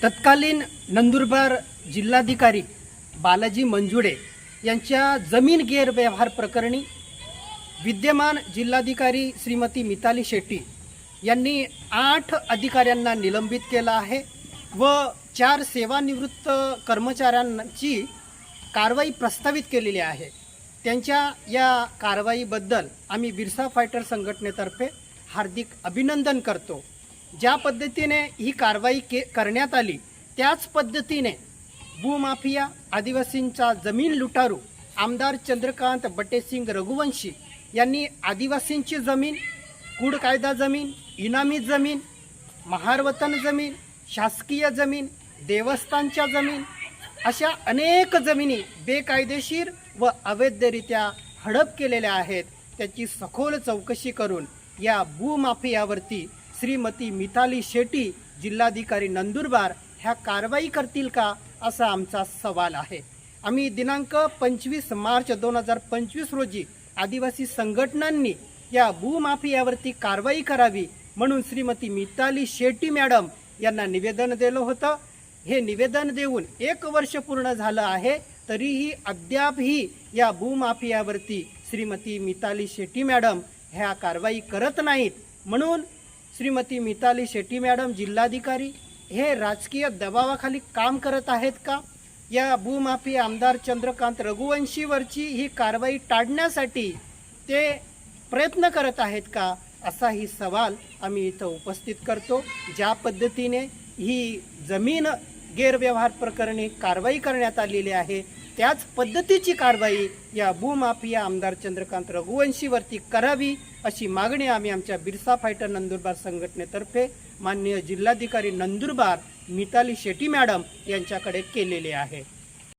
तत्कालीन नंदुरबार जिल्हाधिकारी बालाजी मंजुळे यांच्या जमीन गैरव्यवहार प्रकरणी विद्यमान जिल्हाधिकारी श्रीमती मिताली शेट्टी यांनी 8 अधिकाऱ्यांना निलंबित केलं आहे व 4 सेवानिवृत्त कर्मचाऱ्यांची कारवाई प्रस्तावित केलेली आहे। त्यांच्या या कारवाईबद्दल आम्ही बिरसा फायटर संघटनेतर्फे हार्दिक अभिनंदन करतो। ज्या पद्धतीने ही कारवाई करण्यात आली त्याच पद्धतीने भूमाफिया आदिवासींचा जमीन लुटारू आमदार चंद्रकांत बटेसिंग रघुवंशी यांनी आदिवासींची जमीन, कूड कायदा जमीन, इनामी जमीन, महारवतन जमीन, शासकीय जमीन, देवस्थानच्या जमीन अशा अनेक जमिनी बेकायदेशीर व अवैधरित्या हडप केलेल्या आहेत। त्याची सखोल चौकशी करून या भूमाफियावरती श्रीमती मिताली शेट्टी जिल्हाधिकारी नंदुरबार ह्या कारवाई करतील का असा आमचा सवाल आहे। आम्ही दिनांक 25 मार्च 2025 रोजी आदिवासी संघटनांनी या भूमाफियावरती कारवाई करावी म्हणून श्रीमती मिताली शेट्टी मॅडम यांना निवेदन दिलं होतं। हे निवेदन देऊन 1 वर्ष पूर्ण झालं आहे, तरीही अद्यापही या भूमाफियावरती श्रीमती मिताली शेट्टी मॅडम ह्या कारवाई करत नाहीत। म्हणून श्रीमती मिताली शेट्टी मॅडम जिल्हाधिकारी हे राजकीय दबावाखाली काम करत आहेत का? या भूमाफिया आमदार चंद्रकांत रघुवंशीवरची ही कारवाई टाळण्यासाठी ते प्रयत्न करत आहेत का असाही सवाल आम्ही इथं उपस्थित करतो। ज्या पद्धतीने ही जमीन गैरव्यवहार प्रकरणी कारवाई करण्यात आलेली आहे त्याच पद्धतीची कारवाई या भूमाफिया आमदार चंद्रकांत रघुवंशीवरती करावी अशी मागणी आम्ही आमच्या बिरसा फायटर नंदुरबार संघटनेतर्फे माननीय जिल्हाधिकारी नंदुरबार मिताली शेट्टी मॅडम यांच्याकडे केलेली आहे।